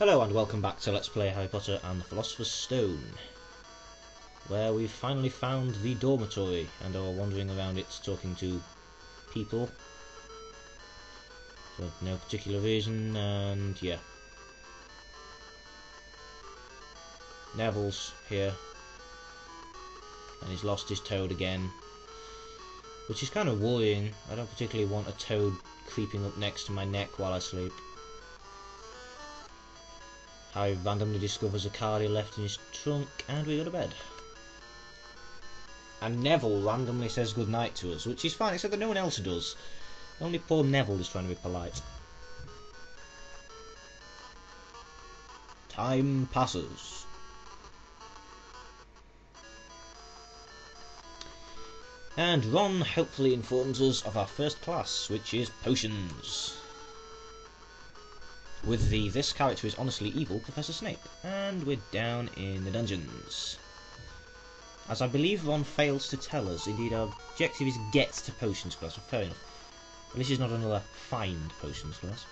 Hello and welcome back to Let's Play Harry Potter and the Philosopher's Stone, where we've finally found the dormitory and are wandering around it talking to people for no particular reason, and yeah. Neville's here and he's lost his toad again, which is kind of worrying. I don't particularly want a toad creeping up next to my neck while I sleep. Harry randomly discovers a card he left in his trunk, and we go to bed. And Neville randomly says goodnight to us, which is fine, except that no one else does. Only poor Neville is trying to be polite. Time passes. And Ron hopefully informs us of our first class, which is potions. With the "this character is honestly evil" Professor Snape, and we're down in the dungeons. As I believe Ron fails to tell us, indeed our objective is get to potions class, well, fair enough. But this is not another find potions class.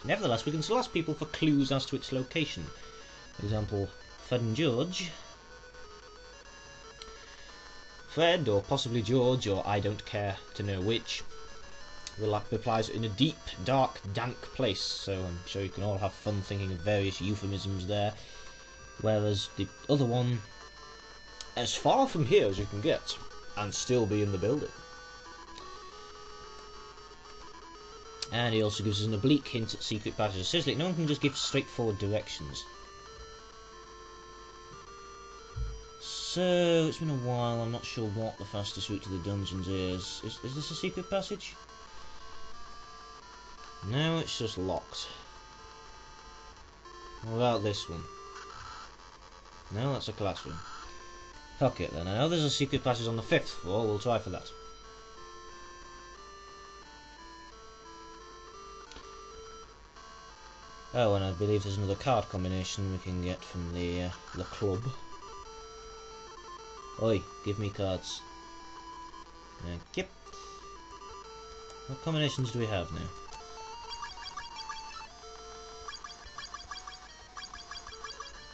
Nevertheless, we can still ask people for clues as to its location. For example, Fred and George. Fred, or possibly George, or I don't care to know which, replies in a deep, dark, dank place, so I'm sure you can all have fun thinking of various euphemisms there. Whereas the other one, as far from here as you can get, and still be in the building. And he also gives us an oblique hint at secret passages. Seriously, no one can just give straightforward directions. So, it's been a while, I'm not sure what the fastest route to the dungeons is. Is this a secret passage? No, it's just locked. What about this one? No, that's a classroom. Fuck it then. I know there's a secret passage on the 5th floor, we'll try for that. Oh, and I believe there's another card combination we can get from the club. Oi, give me cards. Yep. What combinations do we have now?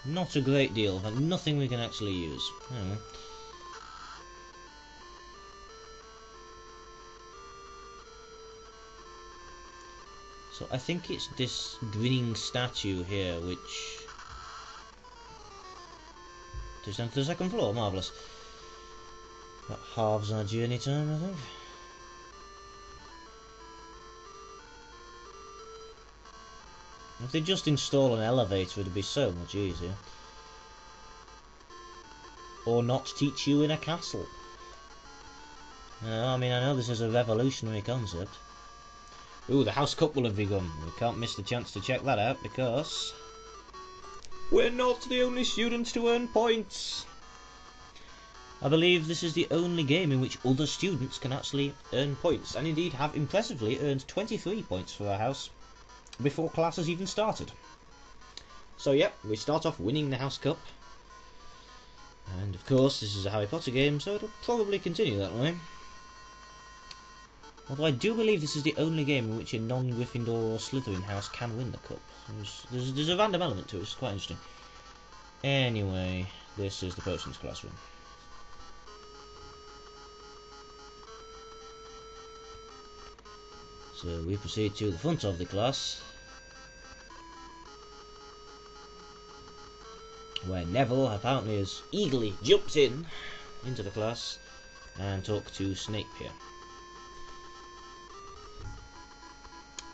Not a great deal, but nothing we can actually use. Oh. So I think it's this grinning statue here which takes down to the 2nd floor. Marvellous. That halves our journey time, I think. If they just install an elevator, it'd be so much easier. Or not teach you in a castle. I mean, I know this is a revolutionary concept. Ooh, the House Cup will have begun. We can't miss the chance to check that out, because we're not the only students to earn points. I believe this is the only game in which other students can actually earn points, and indeed have impressively earned 23 points for our house before class has even started. So yep, we start off winning the House Cup, and of course this is a Harry Potter game, so it'll probably continue that way. Although I do believe this is the only game in which a non-Gryffindor or Slytherin house can win the cup. There's a random element to it, it's quite interesting. Anyway, this is the potions classroom. So we proceed to the front of the class, where Neville apparently has eagerly jumped into the class and talked to Snape here.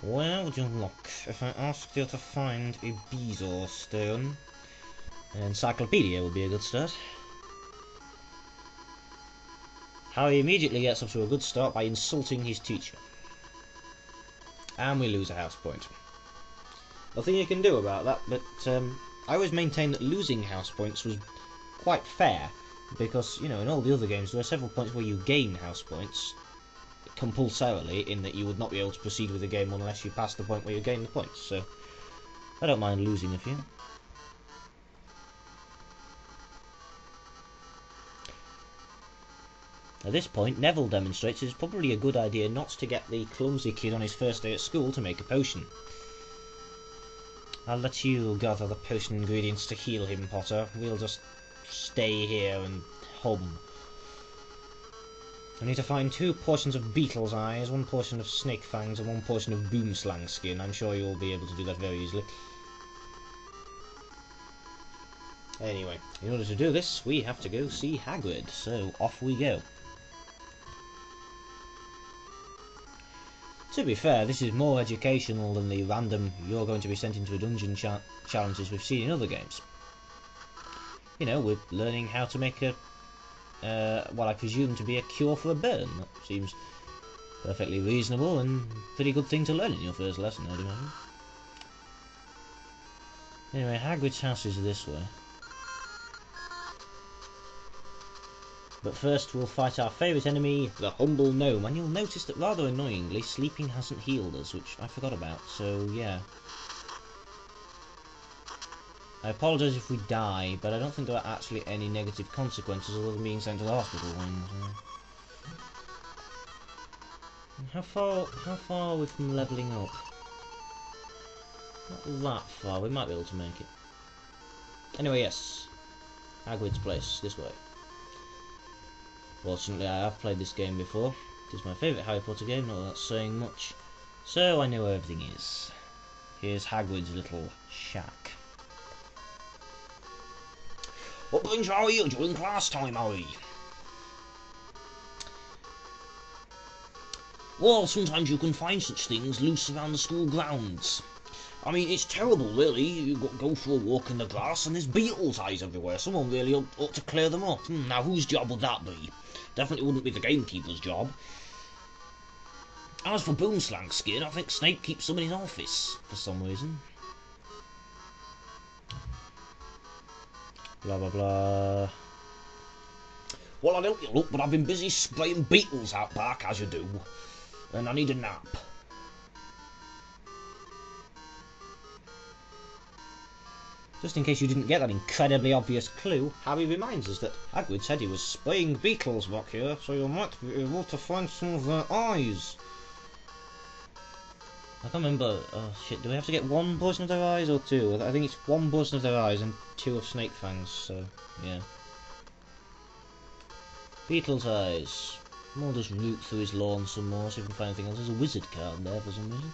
Well, young Locke, if I asked you to find a Bezoar stone, an encyclopedia would be a good start. Harry immediately gets off to a good start by insulting his teacher. And we lose a house point. Nothing you can do about that, but I always maintain that losing house points was quite fair, because, you know, in all the other games there are several points where you gain house points compulsorily, in that you would not be able to proceed with the game unless you pass the point where you gain the points, so I don't mind losing a few. At this point, Neville demonstrates it's probably a good idea not to get the clumsy kid on his first day at school to make a potion. I'll let you gather the potion ingredients to heal him, Potter. We'll just stay here and hum. I need to find 2 portions of beetle's eyes, 1 portion of snake fangs, and 1 portion of boomslang skin. I'm sure you'll be able to do that very easily. Anyway, in order to do this, we have to go see Hagrid, so off we go. To be fair, this is more educational than the random "you're going to be sent into a dungeon" challenges we've seen in other games. You know, we're learning how to make a what I presume to be a cure for a burn. That seems perfectly reasonable and pretty good thing to learn in your first lesson, I'd imagine. Anyway, Hagrid's house is this way. But first we'll fight our favourite enemy, the humble gnome, and you'll notice that rather annoyingly, sleeping hasn't healed us, which I forgot about, so yeah. I apologise if we die, but I don't think there are actually any negative consequences other than being sent to the hospital. How far are we from levelling up? Not that far, we might be able to make it. Anyway, yes. Hagrid's place, this way. Fortunately, I have played this game before. It is my favourite Harry Potter game, not that that's saying much. So I know where everything is. Here's Hagrid's little shack. What brings you out here during class time, Harry? Well, sometimes you can find such things loose around the school grounds. I mean, it's terrible, really. You go for a walk in the grass and there's beetles' eyes everywhere. Someone really ought to clear them up. Now, whose job would that be? Definitely wouldn't be the gamekeeper's job. As for boomslang skin, I think Snape keeps some in his office, for some reason. Blah, blah, blah. Well, I'll help you look, but I've been busy spraying beetles out back, as you do. And I need a nap. Just in case you didn't get that incredibly obvious clue, Harry reminds us that Hagrid said he was spraying beetles back here, so you might be able to find some of their eyes. I can't remember. Oh shit, do we have to get 1 portion of their eyes or 2? I think it's 1 portion of their eyes and 2 of snake fangs, so yeah. Beetle's eyes. We'll just root through his lawn some more, see if we can find anything else. There's a wizard card there for some reason.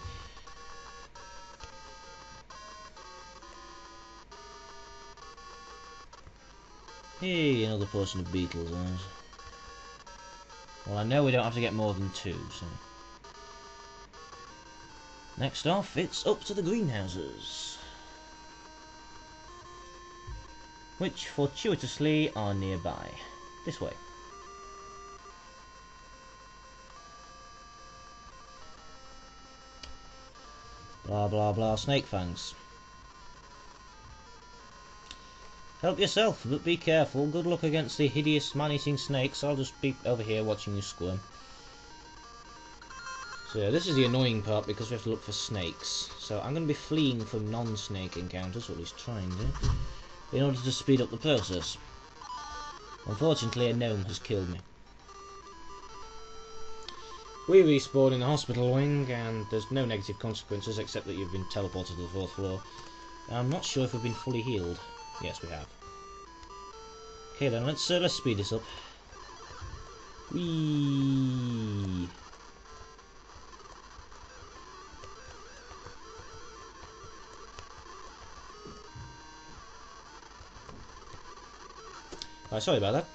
Hey, another portion of beetle's eyes. Well, I know we don't have to get more than 2, so... Next off, it's up to the greenhouses. Which, fortuitously, are nearby. This way. Blah blah blah, snake fangs. Help yourself, but be careful. Good luck against the hideous man-eating snakes. I'll just be over here watching you squirm. So yeah, this is the annoying part because we have to look for snakes. So I'm going to be fleeing from non-snake encounters, or at least trying to, in order to speed up the process. Unfortunately, a gnome has killed me. We respawn in the hospital wing, and there's no negative consequences except that you've been teleported to the 4th floor. I'm not sure if we've been fully healed. Yes, we have. Okay then, let's speed this up. Whee! Sorry about that.